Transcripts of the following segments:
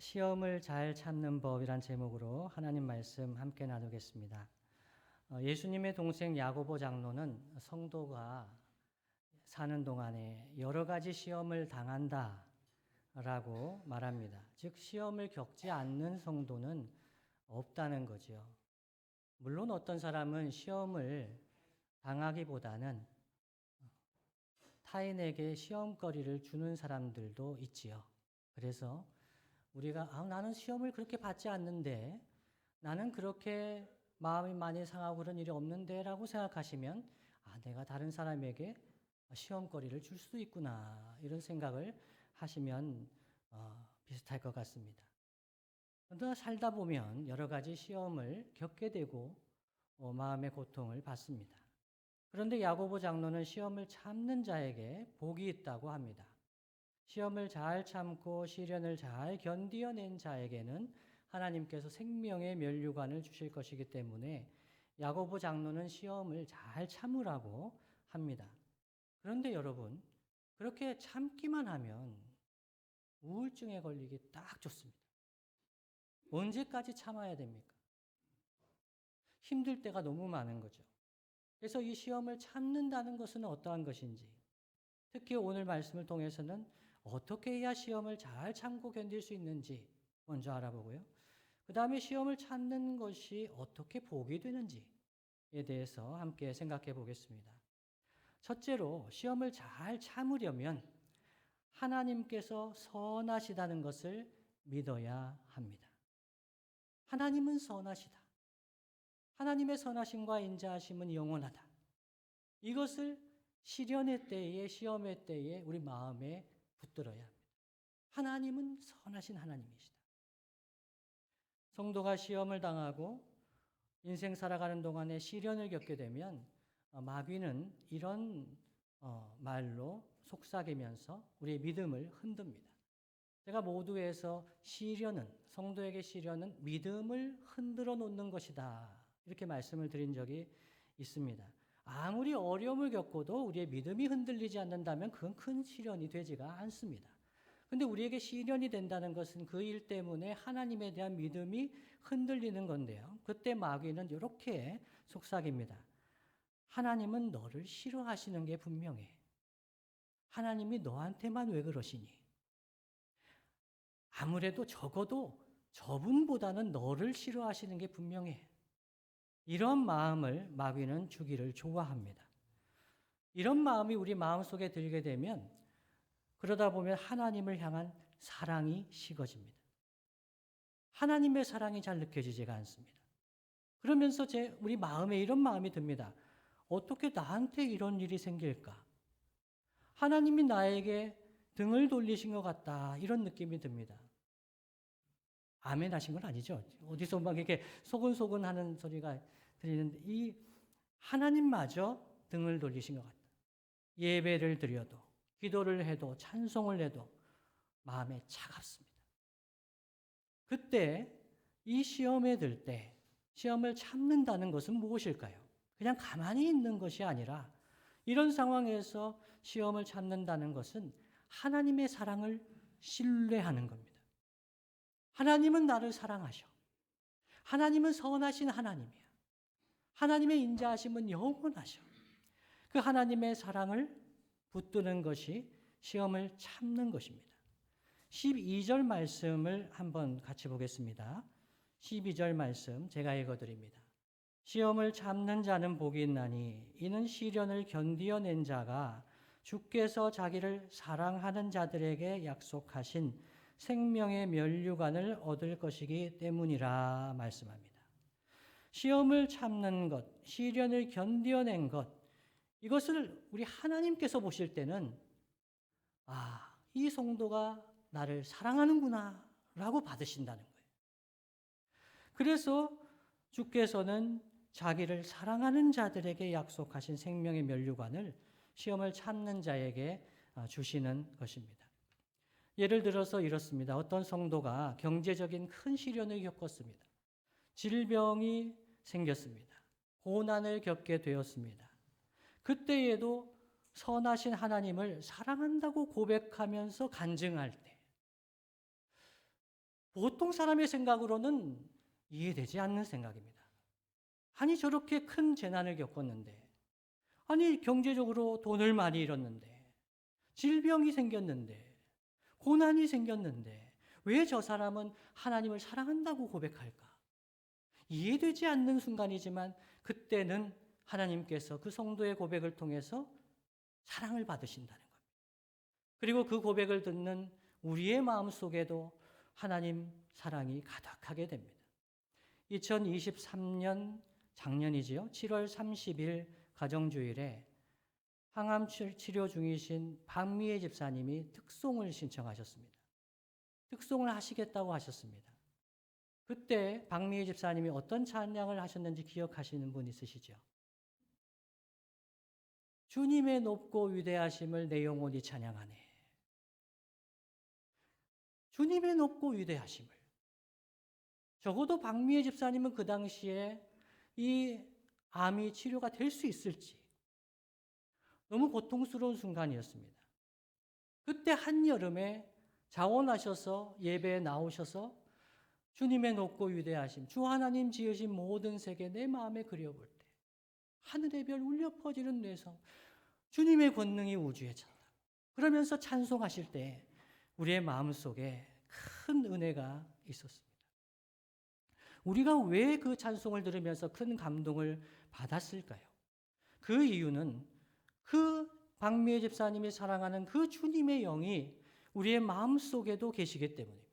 시험을 잘 참는 법이란 제목으로 하나님 말씀 함께 나누겠습니다. 예수님의 동생 야고보 장로는 성도가 사는 동안에 여러 가지 시험을 당한다라고 말합니다. 즉 시험을 겪지 않는 성도는 없다는 거죠. 물론 어떤 사람은 시험을 당하기보다는 타인에게 시험거리를 주는 사람들도 있지요. 그래서 우리가 나는 시험을 그렇게 받지 않는데, 나는 그렇게 마음이 많이 상하고 그런 일이 없는데 라고 생각하시면 내가 다른 사람에게 시험거리를 줄 수도 있구나 이런 생각을 하시면 비슷할 것 같습니다. 그러나 살다 보면 여러 가지 시험을 겪게 되고 마음의 고통을 받습니다. 그런데 야고보 장로는 시험을 참는 자에게 복이 있다고 합니다. 시험을 잘 참고 시련을 잘 견디어낸 자에게는 하나님께서 생명의 면류관을 주실 것이기 때문에 야고보 장로는 시험을 잘 참으라고 합니다. 그런데 여러분, 그렇게 참기만 하면 우울증에 걸리기 딱 좋습니다. 언제까지 참아야 됩니까? 힘들 때가 너무 많은 거죠. 그래서 이 시험을 참는다는 것은 어떠한 것인지, 특히 오늘 말씀을 통해서는 어떻게 해야 시험을 잘 참고 견딜 수 있는지 먼저 알아보고요. 그 다음에 시험을 참는 것이 어떻게 복이 되는지에 대해서 함께 생각해 보겠습니다. 첫째로 시험을 잘 참으려면 하나님께서 선하시다는 것을 믿어야 합니다. 하나님은 선하시다. 하나님의 선하심과 인자하심은 영원하다. 이것을 시련의 때에, 시험의 때에 우리 마음에 붙들어야 합니다. 하나님은 선하신 하나님이시다. 성도가 시험을 당하고 인생 살아가는 동안에 시련을 겪게 되면 마귀는 이런 말로 속삭이면서 우리의 믿음을 흔듭니다. 제가 모두에서 성도에게 시련은 믿음을 흔들어 놓는 것이다. 이렇게 말씀을 드린 적이 있습니다. 아무리 어려움을 겪어도 우리의 믿음이 흔들리지 않는다면 그건 큰 시련이 되지가 않습니다. 근데 우리에게 시련이 된다는 것은 그 일 때문에 하나님에 대한 믿음이 흔들리는 건데요. 그때 마귀는 이렇게 속삭입니다. 하나님은 너를 싫어하시는 게 분명해. 하나님이 너한테만 왜 그러시니? 아무래도 적어도 저분보다는 너를 싫어하시는 게 분명해. 이런 마음을 마귀는 주기를 좋아합니다. 이런 마음이 우리 마음속에 들게 되면 그러다 보면 하나님을 향한 사랑이 식어집니다. 하나님의 사랑이 잘 느껴지지가 않습니다. 그러면서 우리 마음에 이런 마음이 듭니다. 어떻게 나한테 이런 일이 생길까? 하나님이 나에게 등을 돌리신 것 같다. 이런 느낌이 듭니다. 아멘 하신 건 아니죠. 어디서 막 이렇게 소근소근 하는 소리가 들리는데 이 하나님마저 등을 돌리신 것 같다. 예배를 드려도 기도를 해도 찬송을 해도 마음에 차갑습니다. 그때 이 시험에 들 때 시험을 참는다는 것은 무엇일까요? 그냥 가만히 있는 것이 아니라 이런 상황에서 시험을 참는다는 것은 하나님의 사랑을 신뢰하는 겁니다. 하나님은 나를 사랑하셔. 하나님은 선하신 하나님이야. 하나님의 인자하심은 영원하셔. 그 하나님의 사랑을 붙드는 것이 시험을 참는 것입니다. 12절 말씀을 한번 같이 보겠습니다. 12절 말씀 제가 읽어드립니다. 시험을 참는 자는 복이 있나니 이는 시련을 견디어낸 자가 주께서 자기를 사랑하는 자들에게 약속하신 생명의 면류관을 얻을 것이기 때문이라 말씀합니다. 시험을 참는 것, 시련을 견디어낸 것, 이것을 우리 하나님께서 보실 때는 이 성도가 나를 사랑하는구나 라고 받으신다는 거예요. 그래서 주께서는 자기를 사랑하는 자들에게 약속하신 생명의 면류관을 시험을 참는 자에게 주시는 것입니다. 예를 들어서 이렇습니다. 어떤 성도가 경제적인 큰 시련을 겪었습니다. 질병이 생겼습니다. 고난을 겪게 되었습니다. 그때에도 선하신 하나님을 사랑한다고 고백하면서 간증할 때 보통 사람의 생각으로는 이해되지 않는 생각입니다. 아니 저렇게 큰 재난을 겪었는데, 아니 경제적으로 돈을 많이 잃었는데, 질병이 생겼는데, 고난이 생겼는데 왜 저 사람은 하나님을 사랑한다고 고백할까? 이해되지 않는 순간이지만 그때는 하나님께서 그 성도의 고백을 통해서 사랑을 받으신다는 겁니다. 그리고 그 고백을 듣는 우리의 마음속에도 하나님 사랑이 가득하게 됩니다. 2023년 작년이지요. 7월 30일 가정주일에 항암 치료 중이신 박미애 집사님이 특송을 신청하셨습니다. 특송을 하시겠다고 하셨습니다. 그때 박미애 집사님이 어떤 찬양을 하셨는지 기억하시는 분 있으시죠? 주님의 높고 위대하심을 내 영혼이 찬양하네. 주님의 높고 위대하심을. 적어도 박미애 집사님은 그 당시에 이 암이 치료가 될 수 있을지 너무 고통스러운 순간이었습니다. 그때 한여름에 자원하셔서 예배에 나오셔서 주님의 높고 위대하심, 주 하나님 지으신 모든 세계 내 마음에 그려볼 때 하늘의 별 울려 퍼지는 뇌성, 주님의 권능이 우주에 찬다. 그러면서 찬송하실 때 우리의 마음속에 큰 은혜가 있었습니다. 우리가 왜 그 찬송을 들으면서 큰 감동을 받았을까요? 그 이유는 그 박미애 집사님이 사랑하는 그 주님의 영이 우리의 마음속에도 계시기 때문입니다.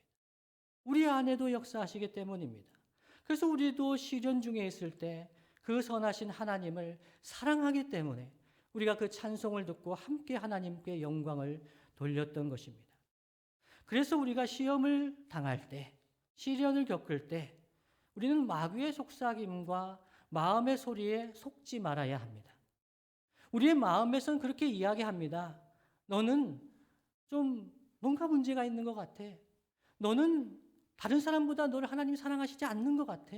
우리 안에도 역사하시기 때문입니다. 그래서 우리도 시련 중에 있을 때 그 선하신 하나님을 사랑하기 때문에 우리가 그 찬송을 듣고 함께 하나님께 영광을 돌렸던 것입니다. 그래서 우리가 시험을 당할 때, 시련을 겪을 때 우리는 마귀의 속삭임과 마음의 소리에 속지 말아야 합니다. 우리의 마음에서는 그렇게 이야기합니다. 너는 좀 뭔가 문제가 있는 것 같아. 너는 다른 사람보다 너를 하나님 사랑하시지 않는 것 같아.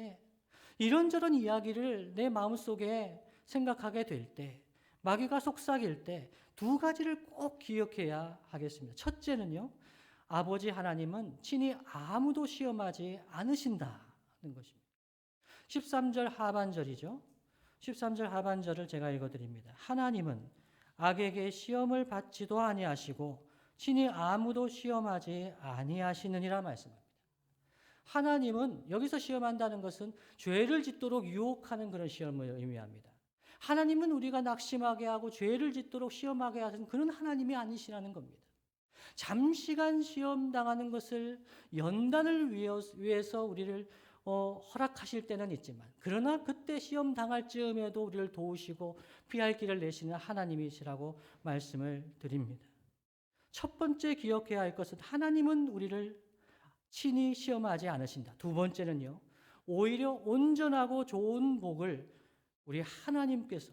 이런저런 이야기를 내 마음속에 생각하게 될 때, 마귀가 속삭일 때 두 가지를 꼭 기억해야 하겠습니다. 첫째는요, 아버지 하나님은 친히 아무도 시험하지 않으신다는 것입니다. 13절 하반절이죠. 13절 하반절을 제가 읽어드립니다. 하나님은 악에게 시험을 받지도 아니하시고 친히 아무도 시험하지 아니하시느니라 말씀합니다. 하나님은 여기서 시험한다는 것은 죄를 짓도록 유혹하는 그런 시험을 의미합니다. 하나님은 우리가 낙심하게 하고 죄를 짓도록 시험하게 하는 그런 하나님이 아니시라는 겁니다. 잠시간 시험 당하는 것을 연단을 위해서 우리를 허락하실 때는 있지만, 그러나 그때 시험 당할 즈음에도 우리를 도우시고 피할 길을 내시는 하나님이시라고 말씀을 드립니다. 첫 번째 기억해야 할 것은 하나님은 우리를 친히 시험하지 않으신다. 두 번째는요, 오히려 온전하고 좋은 복을 우리 하나님께서,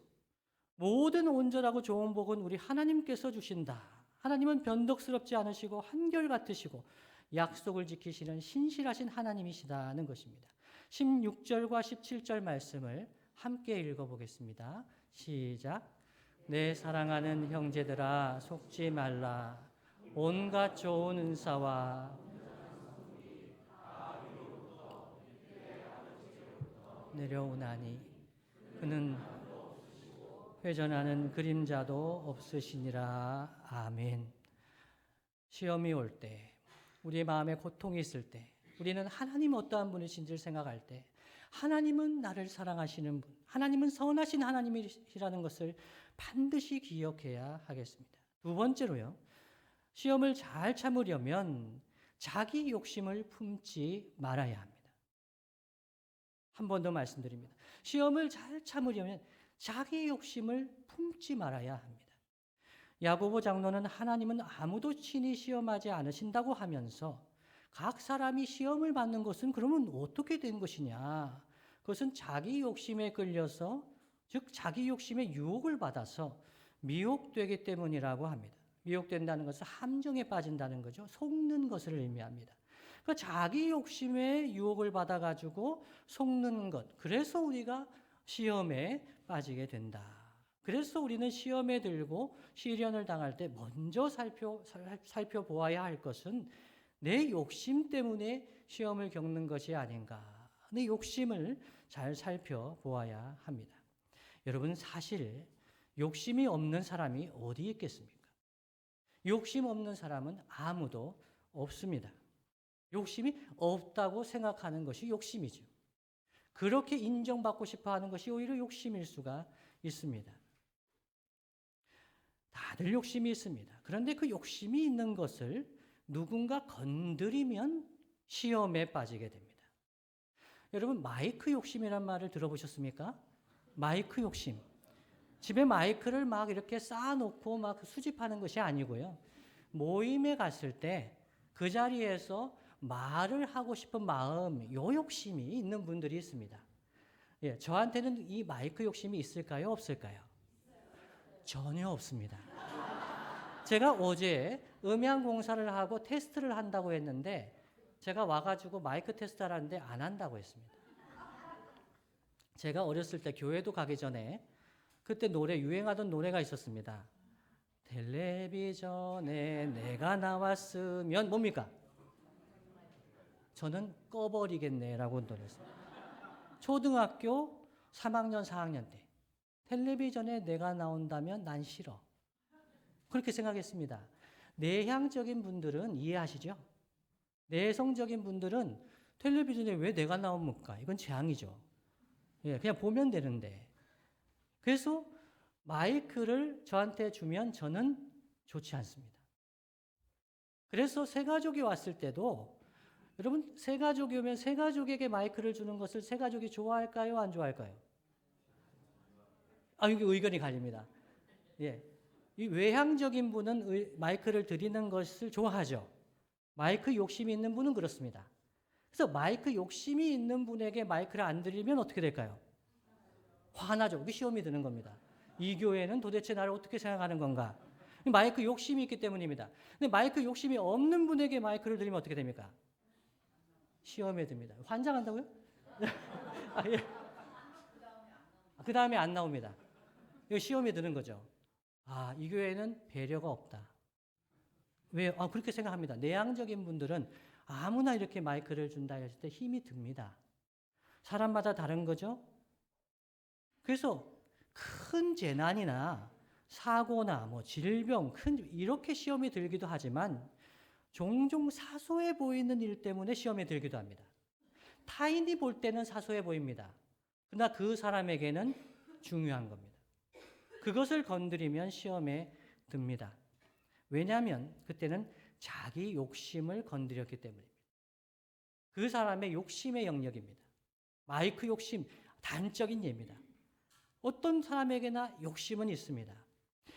모든 온전하고 좋은 복은 우리 하나님께서 주신다. 하나님은 변덕스럽지 않으시고 한결같으시고 약속을 지키시는 신실하신 하나님이시다는 것입니다. 16절과 17절 말씀을 함께 읽어보겠습니다. 시작. 내 사랑하는 형제들아 속지 말라. 온갖 좋은 은사와 내려오나니 그는 회전하는 그림자도 없으시니라. 아멘. 시험이 올 때, 우리의 마음에 고통이 있을 때, 우리는 하나님 어떠한 분이신지를 생각할 때 하나님은 나를 사랑하시는 분, 하나님은 선하신 하나님이시라는 것을 반드시 기억해야 하겠습니다. 두 번째로요, 시험을 잘 참으려면 자기 욕심을 품지 말아야 합니다. 한 번 더 말씀드립니다. 시험을 잘 참으려면 자기 욕심을 품지 말아야 합니다. 야고보 장로는 하나님은 아무도 친히 시험하지 않으신다고 하면서 각 사람이 시험을 받는 것은 그러면 어떻게 된 것이냐? 그것은 자기 욕심에 끌려서, 즉 자기 욕심의 유혹을 받아서 미혹되기 때문이라고 합니다. 미혹된다는 것은 함정에 빠진다는 거죠. 속는 것을 의미합니다. 그러니까 자기 욕심에 유혹을 받아가지고 속는 것. 그래서 우리가 시험에 빠지게 된다. 그래서 우리는 시험에 들고 시련을 당할 때 먼저 살펴보아야 할 것은 내 욕심 때문에 시험을 겪는 것이 아닌가. 내 욕심을 잘 살펴보아야 합니다. 여러분, 사실 욕심이 없는 사람이 어디 있겠습니까? 욕심 없는 사람은 아무도 없습니다. 욕심이 없다고 생각하는 것이 욕심이죠. 그렇게 인정받고 싶어 하는 것이 오히려 욕심일 수가 있습니다. 다들 욕심이 있습니다. 그런데 그 욕심이 있는 것을 누군가 건드리면 시험에 빠지게 됩니다. 여러분, 마이크 욕심이란 말을 들어보셨습니까? 마이크 욕심. 집에 마이크를 막 이렇게 쌓아놓고 막 수집하는 것이 아니고요. 모임에 갔을 때 그 자리에서 말을 하고 싶은 마음, 요 욕심이 있는 분들이 있습니다. 예, 저한테는 이 마이크 욕심이 있을까요? 없을까요? 전혀 없습니다. 제가 어제 음향 공사를 하고 테스트를 한다고 했는데 제가 와가지고 마이크 테스트 하라는데 안 한다고 했습니다. 제가 어렸을 때 교회도 가기 전에 그때 유행하던 노래가 있었습니다. 텔레비전에 내가 나왔으면 뭡니까? 저는 꺼버리겠네라고 노래했어요. 초등학교 3학년, 4학년 때 텔레비전에 내가 나온다면 난 싫어. 그렇게 생각했습니다. 내향적인 분들은 이해하시죠? 내성적인 분들은 텔레비전에 왜 내가 나옵니까? 이건 재앙이죠. 예, 그냥 보면 되는데. 그래서 마이크를 저한테 주면 저는 좋지 않습니다. 그래서 새가족이 왔을 때도 여러분, 새가족이 오면 새가족에게 마이크를 주는 것을 새가족이 좋아할까요? 안 좋아할까요? 이게 의견이 갈립니다. 예. 이 외향적인 분은 마이크를 드리는 것을 좋아하죠. 마이크 욕심이 있는 분은 그렇습니다. 그래서 마이크 욕심이 있는 분에게 마이크를 안 드리면 어떻게 될까요? 화나죠. 그게 시험이 드는 겁니다. 이 교회는 도대체 나를 어떻게 생각하는 건가? 마이크 욕심이 있기 때문입니다. 근데 마이크 욕심이 없는 분에게 마이크를 드리면 어떻게 됩니까? 시험에 듭니다. 환장한다고요? 예. 그 다음에 안 나옵니다. 이거 시험에 드는 거죠. 이 교회는 배려가 없다. 왜? 그렇게 생각합니다. 내향적인 분들은 아무나 이렇게 마이크를 준다 했을 때 힘이 듭니다. 사람마다 다른 거죠. 그래서 큰 재난이나 사고나 질병, 이렇게 시험이 들기도 하지만 종종 사소해 보이는 일 때문에 시험에 들기도 합니다. 타인이 볼 때는 사소해 보입니다. 그러나 그 사람에게는 중요한 겁니다. 그것을 건드리면 시험에 듭니다. 왜냐하면 그때는 자기 욕심을 건드렸기 때문입니다. 그 사람의 욕심의 영역입니다. 마이크 욕심, 단적인 예입니다. 어떤 사람에게나 욕심은 있습니다.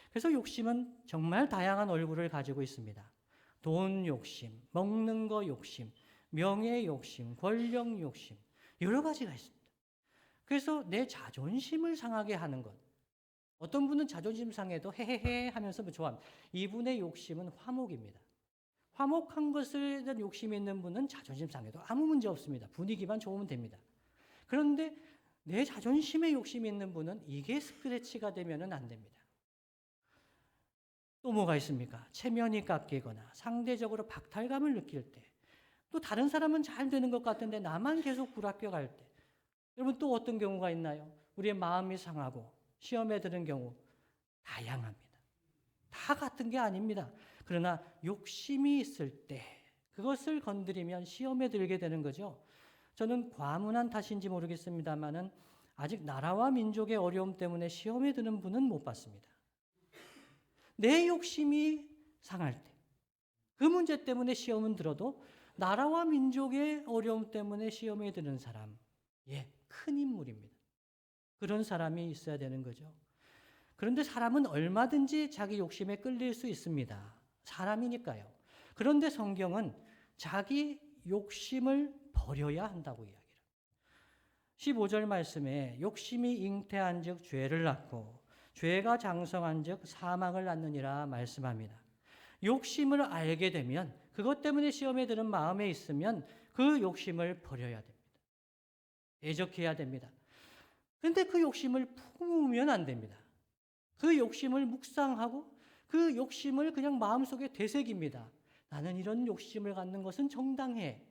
그래서 욕심은 정말 다양한 얼굴을 가지고 있습니다. 돈 욕심, 먹는 거 욕심, 명예 욕심, 권력 욕심, 여러 가지가 있습니다. 그래서 내 자존심을 상하게 하는 것. 어떤 분은 자존심 상해도 헤헤헤 하면서 좋아합니다. 이분의 욕심은 화목입니다. 화목한 것에 대한 욕심이 있는 분은 자존심 상해도 아무 문제 없습니다. 분위기만 좋으면 됩니다. 그런데 내 자존심에 욕심이 있는 분은 이게 스크래치가 되면은 안 됩니다. 또 뭐가 있습니까? 체면이 깎이거나 상대적으로 박탈감을 느낄 때, 또 다른 사람은 잘 되는 것 같은데 나만 계속 불합격할 때, 여러분 또 어떤 경우가 있나요? 우리의 마음이 상하고 시험에 드는 경우 다양합니다. 다 같은 게 아닙니다. 그러나 욕심이 있을 때 그것을 건드리면 시험에 들게 되는 거죠. 저는 과문한 탓인지 모르겠습니다만은 아직 나라와 민족의 어려움 때문에 시험에 드는 분은 못 봤습니다. 내 욕심이 상할 때, 그 문제 때문에 시험은 들어도 나라와 민족의 어려움 때문에 시험에 드는 사람, 큰 인물입니다. 그런 사람이 있어야 되는 거죠. 그런데 사람은 얼마든지 자기 욕심에 끌릴 수 있습니다. 사람이니까요. 그런데 성경은 자기 욕심을 버려야 한다고 이야기를. 15절 말씀에 욕심이 잉태한 즉 죄를 낳고 죄가 장성한 즉 사망을 낳느니라 말씀합니다. 욕심을 알게 되면 그것 때문에 시험에 드는 마음에 있으면 그 욕심을 버려야 됩니다. 대적해야 됩니다. 그런데 그 욕심을 품으면 안 됩니다. 그 욕심을 묵상하고 그 욕심을 그냥 마음속에 되새깁니다. 나는 이런 욕심을 갖는 것은 정당해.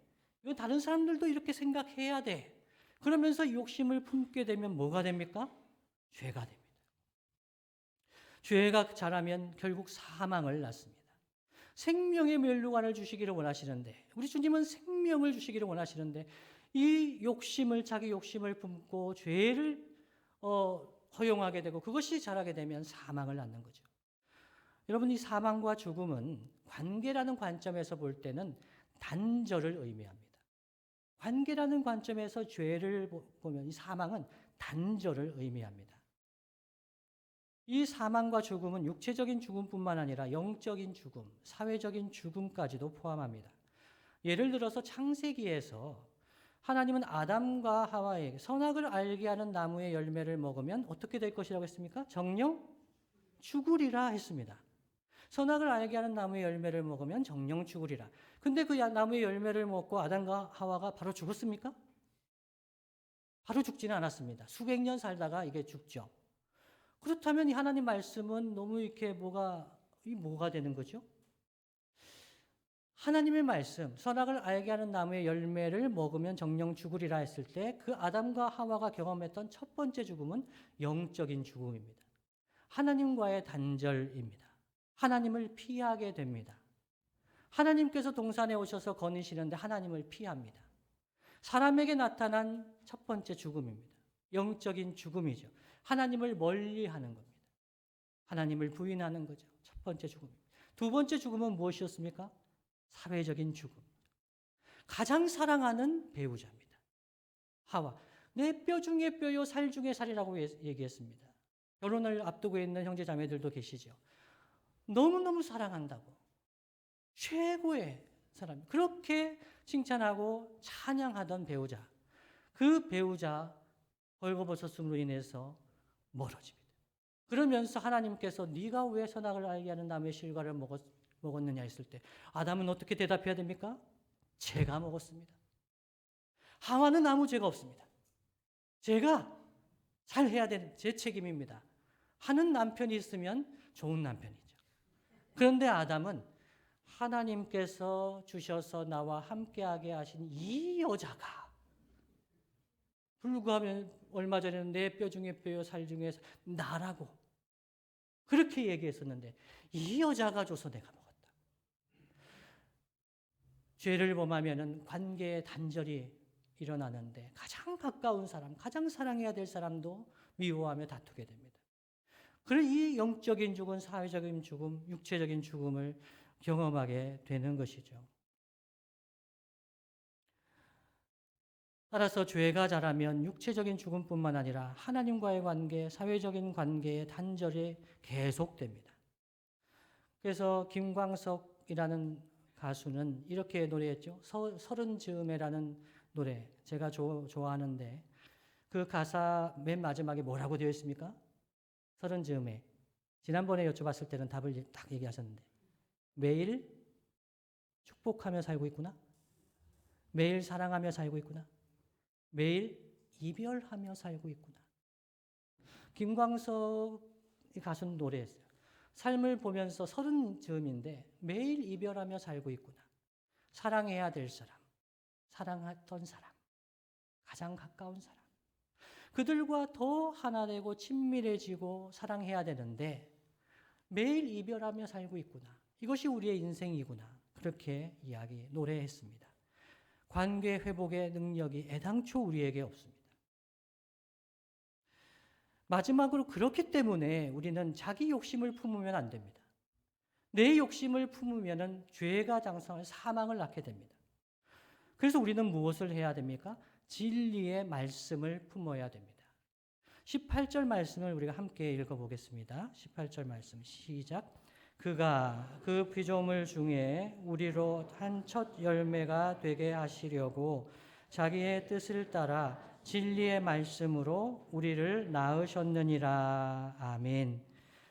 이거 다른 사람들도 이렇게 생각해야 돼. 그러면서 욕심을 품게 되면 뭐가 됩니까? 죄가 됩니다. 죄가 자라면 결국 사망을 낳습니다. 생명의 멸류관을 주시기를 원하시는데, 우리 주님은 생명을 주시기를 원하시는데, 이 욕심을, 자기 욕심을 품고 죄를 허용하게 되고 그것이 자라게 되면 사망을 낳는 거죠. 여러분, 이 사망과 죽음은 관계라는 관점에서 볼 때는 단절을 의미합니다. 관계라는 관점에서 죄를 보면 이 사망은 단절을 의미합니다. 이 사망과 죽음은 육체적인 죽음뿐만 아니라 영적인 죽음, 사회적인 죽음까지도 포함합니다. 예를 들어서 창세기에서 하나님은 아담과 하와에게 선악을 알게 하는 나무의 열매를 먹으면 어떻게 될 것이라고 했습니까? 정령 죽으리라 했습니다. 선악을 알게 하는 나무의 열매를 먹으면 정령 죽으리라. 근데 그 나무의 열매를 먹고 아담과 하와가 바로 죽었습니까? 바로 죽지는 않았습니다. 수백 년 살다가 이게 죽죠. 그렇다면 이 하나님 말씀은 너무 이렇게 뭐가 되는 거죠? 하나님의 말씀, 선악을 알게 하는 나무의 열매를 먹으면 정령 죽으리라 했을 때 그 아담과 하와가 경험했던 첫 번째 죽음은 영적인 죽음입니다. 하나님과의 단절입니다. 하나님을 피하게 됩니다. 하나님께서 동산에 오셔서 거니시는데 하나님을 피합니다. 사람에게 나타난 첫 번째 죽음입니다. 영적인 죽음이죠. 하나님을 멀리하는 겁니다. 하나님을 부인하는 거죠. 첫 번째 죽음입니다. 두 번째 죽음은 무엇이었습니까? 사회적인 죽음. 가장 사랑하는 배우자입니다. 하와. 내 뼈 중에 뼈요 살 중에 살이라고 얘기했습니다. 결혼을 앞두고 있는 형제 자매들도 계시죠. 너무너무 사랑한다고. 최고의 사람. 그렇게 칭찬하고 찬양하던 배우자. 그 배우자 벌거벗었음으로 인해서 멀어집니다. 그러면서 하나님께서 네가 왜 선악을 알게 하는 나무의 실과를 먹었느냐 했을 때 아담은 어떻게 대답해야 됩니까? 제가 먹었습니다. 하와는 아무 죄가 없습니다. 제가 잘 해야 되는 제 책임입니다. 하는 남편이 있으면 좋은 남편이죠. 그런데 아담은 하나님께서 주셔서 나와 함께하게 하신 이 여자가 불구하면 얼마 전에는 내 뼈 중에 뼈요 살 중에 나라고 그렇게 얘기했었는데 이 여자가 줘서 내가 먹었다. 죄를 범하면은 관계의 단절이 일어나는데 가장 가까운 사람, 가장 사랑해야 될 사람도 미워하며 다투게 됩니다. 그래서 이 영적인 죽음, 사회적인 죽음, 육체적인 죽음을 경험하게 되는 것이죠. 따라서 죄가 자라면 육체적인 죽음뿐만 아니라 하나님과의 관계, 사회적인 관계의 단절이 계속됩니다. 그래서 김광석이라는 가수는 이렇게 노래했죠. 서른 즈음에라는 노래 제가 좋아하는데 그 가사 맨 마지막에 뭐라고 되어 있습니까? 서른 즈음에. 지난번에 여쭤봤을 때는 답을 딱 얘기하셨는데 매일 축복하며 살고 있구나. 매일 사랑하며 살고 있구나. 매일 이별하며 살고 있구나. 김광석 가수는 노래했어요. 삶을 보면서 서른 즈음인데 매일 이별하며 살고 있구나. 사랑해야 될 사람, 사랑했던 사람, 가장 가까운 사람. 그들과 더 하나 되고 친밀해지고 사랑해야 되는데 매일 이별하며 살고 있구나. 이것이 우리의 인생이구나. 그렇게 노래했습니다. 관계 회복의 능력이 애당초 우리에게 없습니다. 마지막으로 그렇기 때문에 우리는 자기 욕심을 품으면 안 됩니다. 내 욕심을 품으면 죄가 장성한 사망을 낳게 됩니다. 그래서 우리는 무엇을 해야 됩니까? 진리의 말씀을 품어야 됩니다. 18절 말씀을 우리가 함께 읽어보겠습니다. 18절 말씀 시작. 그가 그 피조물 중에 우리로 한 첫 열매가 되게 하시려고 자기의 뜻을 따라 진리의 말씀으로 우리를 낳으셨느니라. 아멘.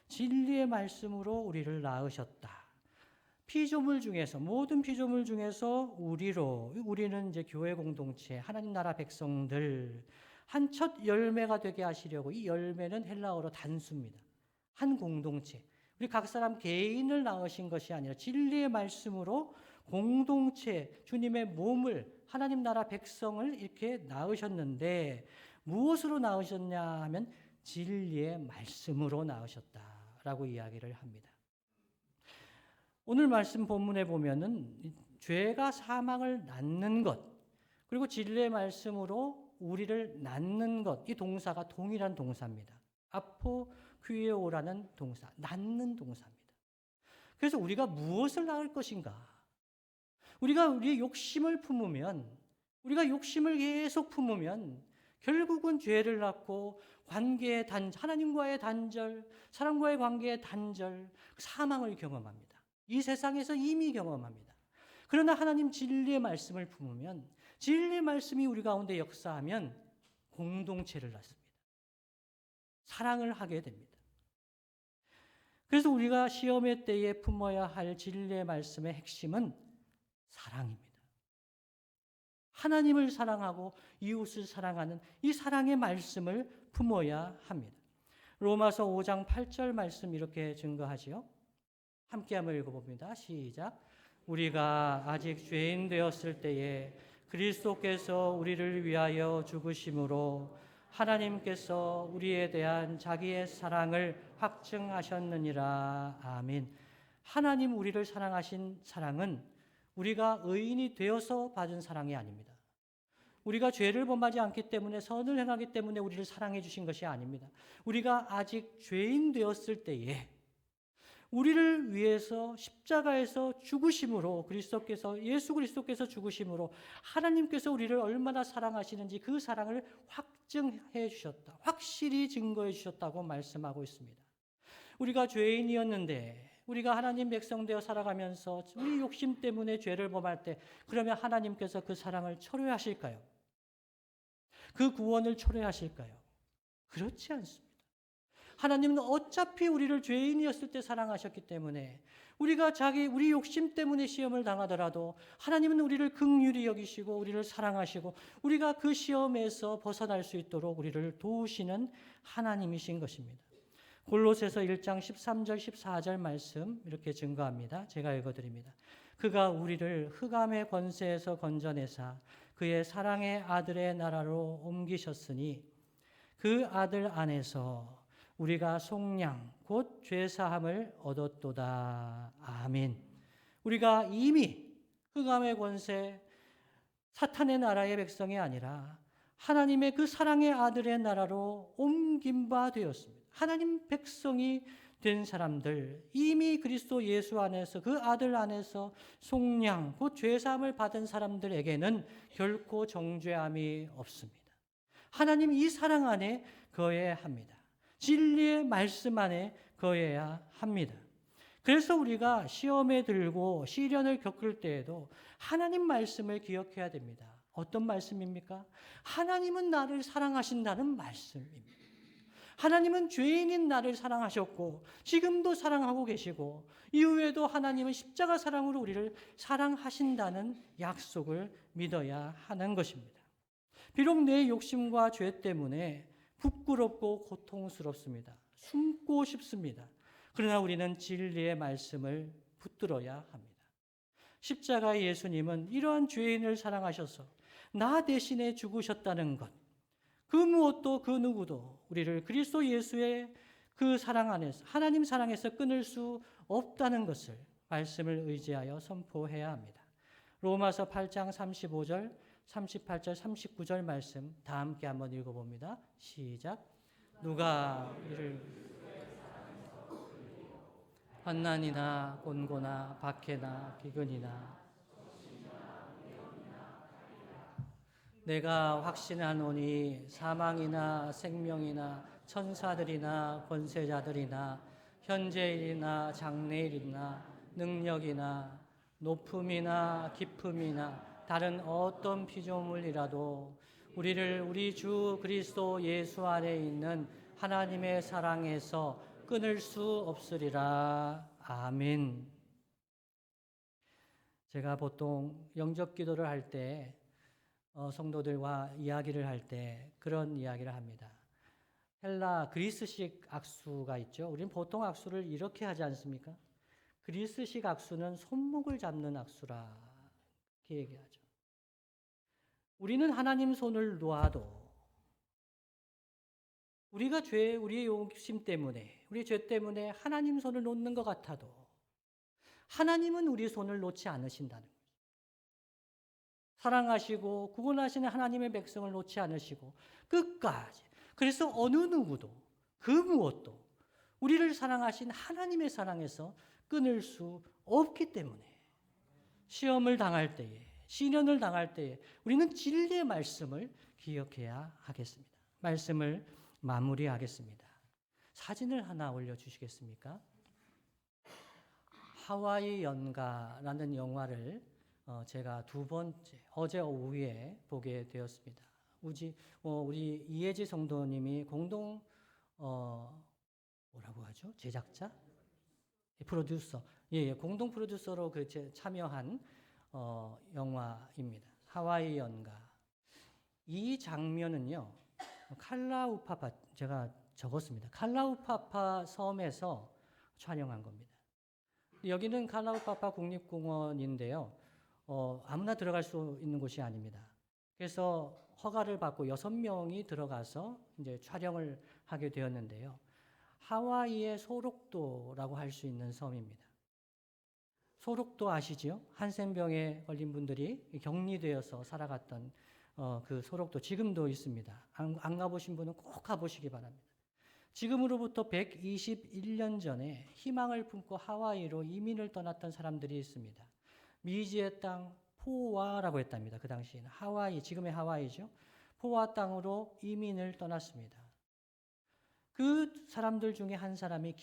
진리의 말씀으로 우리를 낳으셨다. 피조물 중에서 모든 피조물 중에서 우리는 이제 교회 공동체, 하나님 나라 백성들 한 첫 열매가 되게 하시려고 이 열매는 헬라어로 단수입니다. 한 공동체. 우리 각 사람 개인을 낳으신 것이 아니라 진리의 말씀으로 공동체, 주님의 몸을, 하나님 나라 백성을 이렇게 낳으셨는데 무엇으로 낳으셨냐 하면 진리의 말씀으로 낳으셨다라고 이야기를 합니다. 오늘 말씀 본문에 보면은 죄가 사망을 낳는 것, 그리고 진리의 말씀으로 우리를 낳는 것, 이 동사가 동일한 동사입니다. 아포퀴에오라는 동사, 낳는 동사입니다. 그래서 우리가 무엇을 낳을 것인가? 우리가 우리의 욕심을 품으면, 우리가 욕심을 계속 품으면 결국은 죄를 낳고 관계의 하나님과의 단절, 사람과의 관계의 단절, 사망을 경험합니다. 이 세상에서 이미 경험합니다. 그러나 하나님 진리의 말씀을 품으면, 진리의 말씀이 우리 가운데 역사하면 공동체를 낳습니다. 사랑을 하게 됩니다. 그래서 우리가 시험의 때에 품어야 할 진리의 말씀의 핵심은 사랑입니다. 하나님을 사랑하고 이웃을 사랑하는 이 사랑의 말씀을 품어야 합니다. 로마서 5장 8절 말씀 이렇게 증거하지요. 함께 한번 읽어봅니다. 시작. 우리가 아직 죄인 되었을 때에 그리스도께서 우리를 위하여 죽으심으로 하나님께서 우리에 대한 자기의 사랑을 확증하셨느니라. 아멘. 하나님 우리를 사랑하신 사랑은 우리가 의인이 되어서 받은 사랑이 아닙니다. 우리가 죄를 범하지 않기 때문에, 선을 행하기 때문에 우리를 사랑해 주신 것이 아닙니다. 우리가 아직 죄인 되었을 때에 우리를 위해서 십자가에서 죽으심으로, 예수 그리스도께서 죽으심으로 하나님께서 우리를 얼마나 사랑하시는지 그 사랑을 확증해 주셨다, 확실히 증거해 주셨다고 말씀하고 있습니다. 우리가 죄인이었는데, 우리가 하나님 백성 되어 살아가면서 우리 욕심 때문에 죄를 범할 때, 그러면 하나님께서 그 사랑을 철회하실까요? 그 구원을 철회하실까요? 그렇지 않습니다. 하나님은 어차피 우리를 죄인이었을 때 사랑하셨기 때문에 우리 욕심 때문에 시험을 당하더라도 하나님은 우리를 긍휼히 여기시고 우리를 사랑하시고 우리가 그 시험에서 벗어날 수 있도록 우리를 도우시는 하나님이신 것입니다. 골로새서 1장 13절 14절 말씀 이렇게 증거합니다. 제가 읽어드립니다. 그가 우리를 흑암의 권세에서 건져내사 그의 사랑의 아들의 나라로 옮기셨으니 그 아들 안에서 우리가 속량 곧 죄사함을 얻었도다. 아멘. 우리가 이미 흑암의 권세, 사탄의 나라의 백성이 아니라 하나님의 그 사랑의 아들의 나라로 옮긴 바 되었습니다. 하나님 백성이 된 사람들, 이미 그리스도 예수 안에서, 그 아들 안에서 속량 곧 죄사함을 받은 사람들에게는 결코 정죄함이 없습니다. 하나님 이 사랑 안에 거해야 합니다. 진리의 말씀 안에 거해야 합니다. 그래서 우리가 시험에 들고 시련을 겪을 때에도 하나님 말씀을 기억해야 됩니다. 어떤 말씀입니까? 하나님은 나를 사랑하신다는 말씀입니다. 하나님은 죄인인 나를 사랑하셨고 지금도 사랑하고 계시고 이후에도 하나님은 십자가 사랑으로 우리를 사랑하신다는 약속을 믿어야 하는 것입니다. 비록 내 욕심과 죄 때문에 부끄럽고 고통스럽습니다. 숨고 싶습니다. 그러나 우리는 진리의 말씀을 붙들어야 합니다. 십자가의 예수님은 이러한 죄인을 사랑하셔서 나 대신에 죽으셨다는 것, 그 무엇도 그 누구도 우리를 그리스도 예수의 그 사랑 안에서, 하나님 사랑에서 끊을 수 없다는 것을 말씀을 의지하여 선포해야 합니다. 로마서 8장 35절 38절, 39절 말씀 다 함께 한번 읽어봅니다. 시작. 누가 이를 환난이나 곤고나 박해나 기근이나 내가 확신하노니 사망이나 생명이나 천사들이나 권세자들이나 현재일이나 장래일이나 능력이나 높음이나 깊음이나 다른 어떤 피조물이라도 우리를 우리 주 그리스도 예수 안에 있는 하나님의 사랑에서 끊을 수 없으리라. 아멘. 제가 보통 영접 기도를 할 때 성도들과 이야기를 할 때 그런 이야기를 합니다. 그리스식 악수가 있죠. 우리는 보통 악수를 이렇게 하지 않습니까? 그리스식 악수는 손목을 잡는 악수라 이렇게 얘기하죠. 우리는 하나님 손을 놓아도 우리의 욕심 때문에, 우리 죄 때문에 하나님 손을 놓는 것 같아도 하나님은 우리 손을 놓지 않으신다는 거예요. 사랑하시고 구원하시는 하나님의 백성을 놓지 않으시고 끝까지. 그래서 어느 누구도 그 무엇도 우리를 사랑하신 하나님의 사랑에서 끊을 수 없기 때문에 시험을 당할 때에, 시련을 당할 때에 우리는 진리의 말씀을 기억해야 하겠습니다. 말씀을 마무리하겠습니다. 사진을 하나 올려주시겠습니까? 하와이 연가라는 영화를 제가 두 번째, 어제 오후에 보게 되었습니다. 우리 이혜지 성도님이 공동 뭐라고 하죠? 제작자? 프로듀서. 예, 공동 프로듀서로 참여한 영화입니다. 하와이 연가. 이 장면은요, 칼라우파파, 제가 적었습니다. 칼라우파파 섬에서 촬영한 겁니다. 여기는 칼라우파파 국립공원인데요. 아무나 들어갈 수 있는 곳이 아닙니다. 그래서 허가를 받고 6명이 들어가서 이제 촬영을 하게 되었는데요. 하와이의 소록도라고 할 수 있는 섬입니다. 소록도 아시지요? 한센병에 걸린 분들이 격리되어서 살아갔던 그 소록도 지금도 있습니다. 안 가보신 분은 꼭 가보시기 바랍니다. 지금으로부터 121년 전에 희망을 품고 하와이로 이민을 떠났던 사람들이 있습니다. 미지의 땅 포와라고 했답니다. 그 당시에는 하와이, 지금의 하와이죠. 포와 땅으로 이민을 떠났습니다. 그 사람들 중에 한 사람이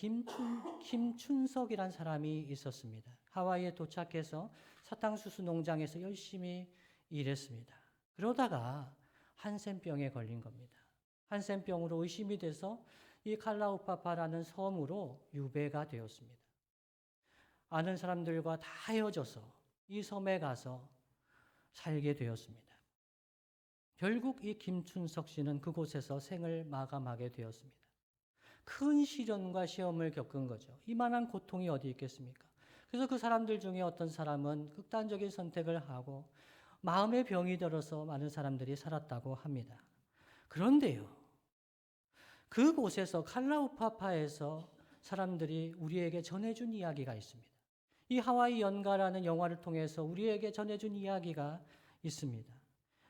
김춘석이란 사람이 있었습니다. 하와이에 도착해서 사탕수수 농장에서 열심히 일했습니다. 그러다가 한센병에 걸린 겁니다. 한센병으로 의심이 돼서 이 칼라우파파라는 섬으로 유배가 되었습니다. 아는 사람들과 다 헤어져서 이 섬에 가서 살게 되었습니다. 결국 이 김춘석 씨는 그곳에서 생을 마감하게 되었습니다. 큰 시련과 시험을 겪은 거죠. 이만한 고통이 어디 있겠습니까? 그래서 그 사람들 중에 어떤 사람은 극단적인 선택을 하고 마음의 병이 들어서 많은 사람들이 살았다고 합니다. 그런데요, 그곳에서 칼라우파파에서 사람들이 우리에게 전해준 이야기가 있습니다. 이 하와이 연가라는 영화를 통해서 우리에게 전해준 이야기가 있습니다.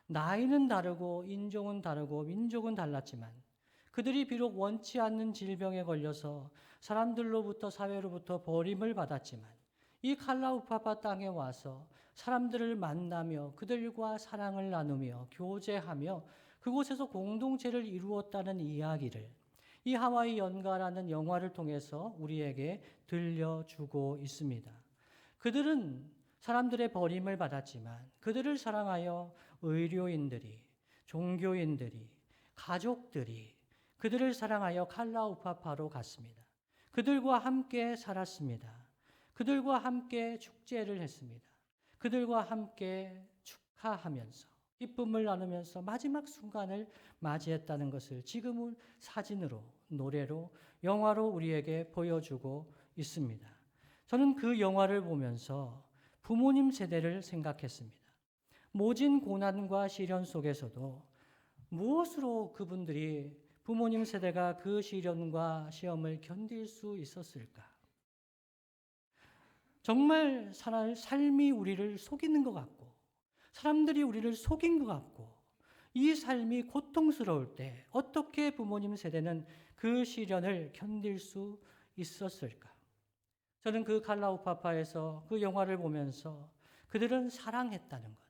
나이는 다르고 인종은 다르고 민족은 달랐지만 그들이 비록 원치 않는 질병에 걸려서 사람들로부터 사회로부터 버림을 받았지만 이 칼라우파파 땅에 와서 사람들을 만나며 그들과 사랑을 나누며 교제하며 그곳에서 공동체를 이루었다는 이야기를 이 하와이 연가라는 영화를 통해서 우리에게 들려주고 있습니다. 그들은 사람들의 버림을 받았지만 그들을 사랑하여 의료인들이, 종교인들이, 가족들이 그들을 사랑하여 칼라우파파로 갔습니다. 그들과 함께 살았습니다. 그들과 함께 축제를 했습니다. 그들과 함께 축하하면서 기쁨을 나누면서 마지막 순간을 맞이했다는 것을 지금은 사진으로, 노래로, 영화로 우리에게 보여주고 있습니다. 저는 그 영화를 보면서 부모님 세대를 생각했습니다. 모진 고난과 시련 속에서도 무엇으로 그분들이 부모님 세대가 그 시련과 시험을 견딜 수 있었을까? 정말 삶이 우리를 속이는 것 같고 사람들이 우리를 속인 것 같고 이 삶이 고통스러울 때 어떻게 부모님 세대는 그 시련을 견딜 수 있었을까? 저는 그 칼라우파파에서 그 영화를 보면서 그들은 사랑했다는 것,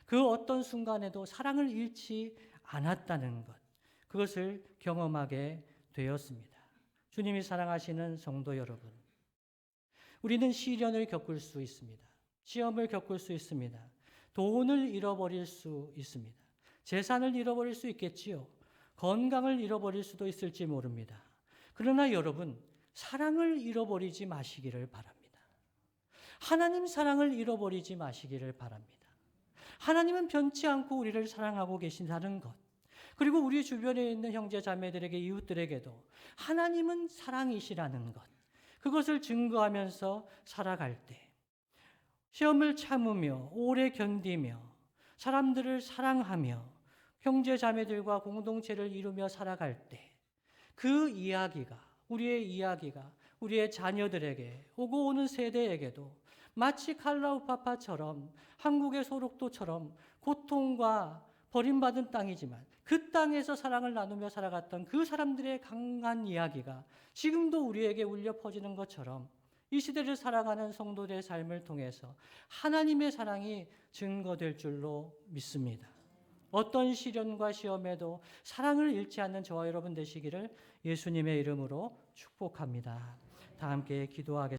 그 어떤 순간에도 사랑을 잃지 않았다는 것, 그것을 경험하게 되었습니다. 주님이 사랑하시는 성도 여러분, 우리는 시련을 겪을 수 있습니다. 시험을 겪을 수 있습니다. 돈을 잃어버릴 수 있습니다. 재산을 잃어버릴 수 있겠지요. 건강을 잃어버릴 수도 있을지 모릅니다. 그러나 여러분, 사랑을 잃어버리지 마시기를 바랍니다. 하나님 사랑을 잃어버리지 마시기를 바랍니다. 하나님은 변치 않고 우리를 사랑하고 계신다는 것, 그리고 우리 주변에 있는 형제 자매들에게, 이웃들에게도 하나님은 사랑이시라는 것, 그것을 증거하면서 살아갈 때, 시험을 참으며 오래 견디며 사람들을 사랑하며 형제 자매들과 공동체를 이루며 살아갈 때, 그 이야기가, 우리의 이야기가 우리의 자녀들에게, 오고 오는 세대에게도 마치 칼라우파파처럼, 한국의 소록도처럼 고통과 버림받은 땅이지만 그 땅에서 사랑을 나누며 살아갔던 그 사람들의 강한 이야기가 지금도 우리에게 울려 퍼지는 것처럼, 이 시대를 살아가는 성도들의 삶을 통해서 하나님의 사랑이 증거될 줄로 믿습니다. 어떤 시련과 시험에도 사랑을 잃지 않는 저와 여러분 되시기를 예수님의 이름으로 축복합니다. 다 함께 기도하겠습니다.